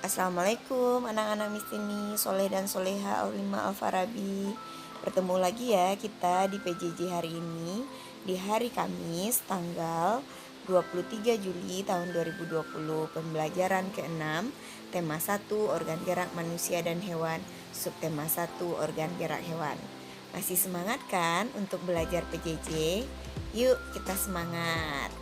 Assalamualaikum anak-anak Miss Tini, Soleh dan Soleha Aulimah Al-Farabi. Bertemu lagi ya kita di PJJ hari ini, di hari Kamis tanggal 23 Juli tahun 2020. Pembelajaran ke-6, tema 1 organ gerak manusia dan hewan, subtema 1 organ gerak hewan. Masih semangat kan untuk belajar PJJ? Yuk kita semangat.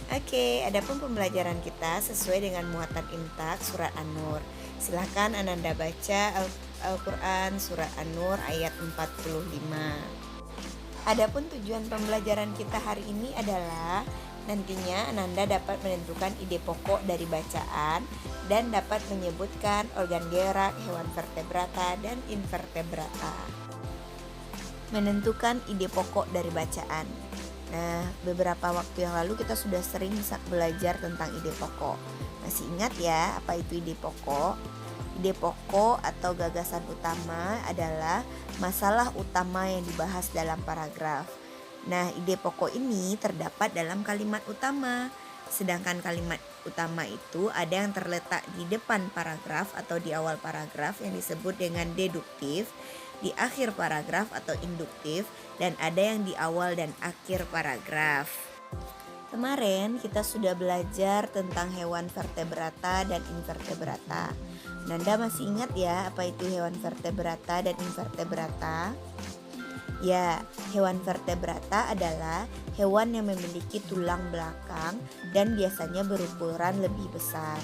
Oke, adapun pembelajaran kita sesuai dengan muatan Imtak surat An-Nur. Silahkan Ananda baca Al-Quran surat An-Nur ayat 45. Adapun tujuan pembelajaran kita hari ini adalah nantinya Ananda dapat menentukan ide pokok dari bacaan dan dapat menyebutkan organ gerak hewan vertebrata dan invertebrata. Menentukan ide pokok dari bacaan. Nah, beberapa waktu yang lalu kita sudah sering belajar tentang ide pokok. Masih ingat ya apa itu ide pokok? Ide pokok atau gagasan utama adalah masalah utama yang dibahas dalam paragraf. Nah, ide pokok ini terdapat dalam kalimat utama. Sedangkan kalimat utama itu ada yang terletak di depan paragraf atau di awal paragraf yang disebut dengan deduktif, di akhir paragraf atau induktif, dan ada yang di awal dan akhir paragraf. Kemarin kita sudah belajar tentang hewan vertebrata dan invertebrata. Nanda masih ingat ya apa itu hewan vertebrata dan invertebrata? Ya, hewan vertebrata adalah hewan yang memiliki tulang belakang dan biasanya berukuran lebih besar.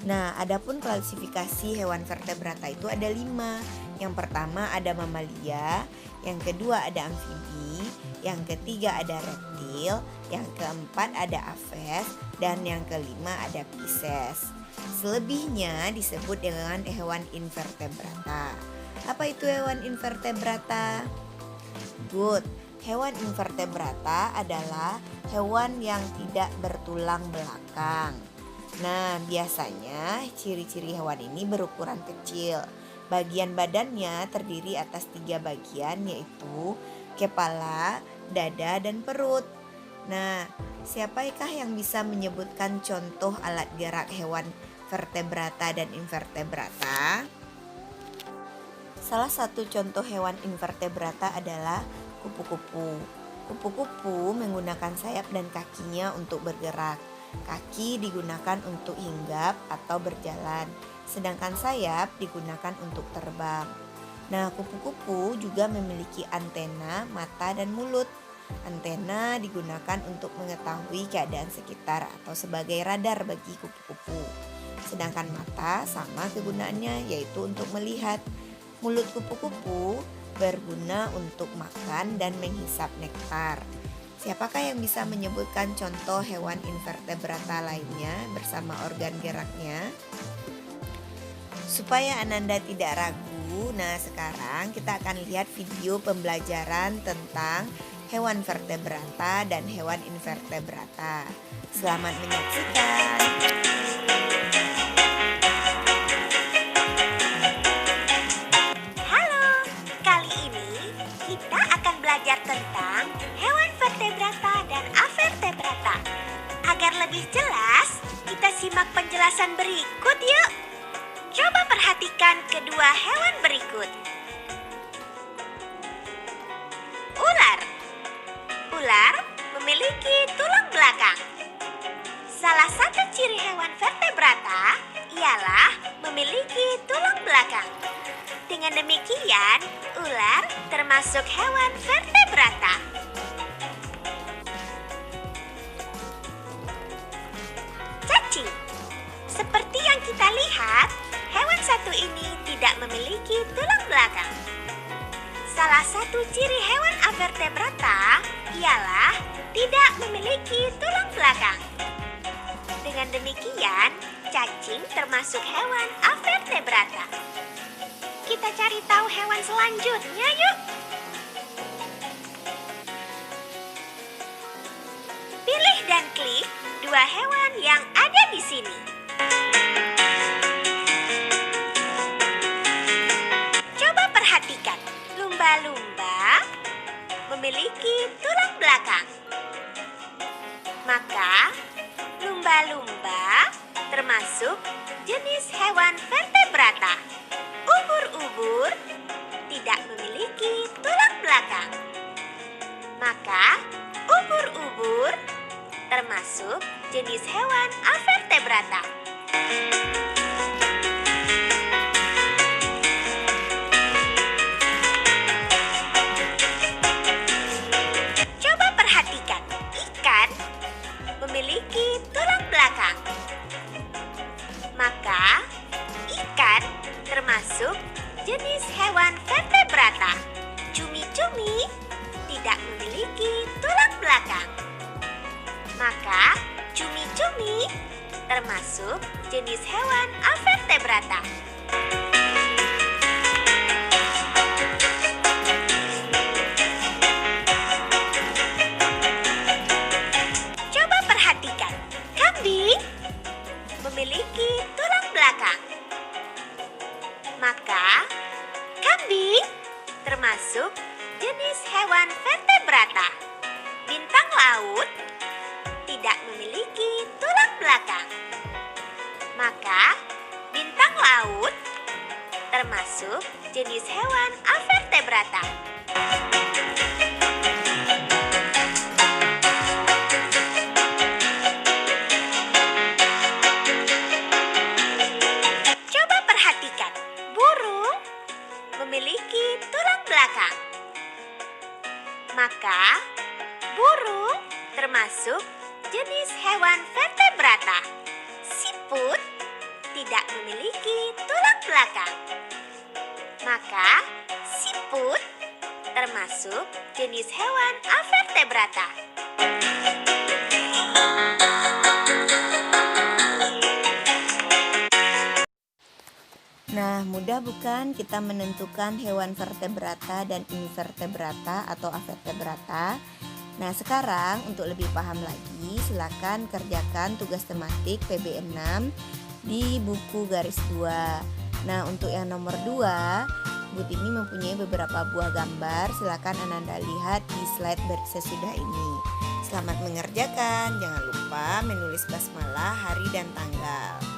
Nah, adapun klasifikasi hewan vertebrata itu ada 5. Yang pertama ada mamalia, yang kedua ada amfibi, yang ketiga ada reptil, yang keempat ada aves, dan yang kelima ada pisces. Selebihnya disebut dengan hewan invertebrata. Apa itu hewan invertebrata? Good. Hewan invertebrata adalah hewan yang tidak bertulang belakang. Nah, biasanya ciri-ciri hewan ini berukuran kecil. Bagian badannya terdiri atas 3 bagian, yaitu kepala, dada, dan perut. Nah, siapakah yang bisa menyebutkan contoh alat gerak hewan vertebrata dan invertebrata? Salah satu contoh hewan invertebrata adalah kupu-kupu. Kupu-kupu menggunakan sayap dan kakinya untuk bergerak. Kaki digunakan untuk hinggap atau berjalan, sedangkan sayap digunakan untuk terbang. Nah, kupu-kupu juga memiliki antena, mata, dan mulut. Antena digunakan untuk mengetahui keadaan sekitar atau sebagai radar bagi kupu-kupu. Sedangkan mata sama kegunaannya, yaitu untuk melihat. Mulut kupu-kupu berguna untuk makan dan menghisap nektar. Siapakah yang bisa menyebutkan contoh hewan invertebrata lainnya bersama organ geraknya? Supaya Ananda tidak ragu, nah sekarang kita akan lihat video pembelajaran tentang hewan vertebrata dan hewan invertebrata. Selamat menyaksikan. Tentang hewan vertebrata dan avertebrata. Agar lebih jelas, kita simak penjelasan berikut yuk. Coba perhatikan kedua hewan berikut. Ular. Ular memiliki tulang belakang. Salah satu ciri hewan vertebrata ialah memiliki tulang belakang. Dengan demikian, ular termasuk hewan vertebrata. Cacing. Seperti yang kita lihat, hewan satu ini tidak memiliki tulang belakang. Salah satu ciri hewan avertebrata ialah tidak memiliki tulang belakang. Dengan demikian, cacing termasuk hewan avertebrata. Kita cari tahu hewan selanjutnya yuk. Pilih dan klik 2 hewan yang ada di sini. Coba perhatikan, lumba-lumba memiliki tulang belakang. Maka, lumba-lumba termasuk jenis hewan avertebrata. Coba perhatikan, kambing memiliki tulang belakang. Maka, kambing termasuk jenis hewan vertebrata. Bintang laut tidak memiliki tulang belakang. Maka, bintang laut termasuk jenis hewan avertebrata. Coba perhatikan, burung memiliki tulang belakang. Maka, burung termasuk jenis hewan vertebrata. Siput tidak memiliki tulang belakang. Maka, siput termasuk jenis hewan avertebrata. Nah, mudah bukan kita menentukan hewan vertebrata dan invertebrata atau avertebrata? Nah, sekarang untuk lebih paham lagi, silakan kerjakan tugas tematik PB6 di buku garis 2. Nah, untuk yang nomor 2, Bu Tini mempunyai beberapa buah gambar. Silakan Ananda lihat di slide sesudah ini. Selamat mengerjakan. Jangan lupa menulis basmalah hari dan tanggal.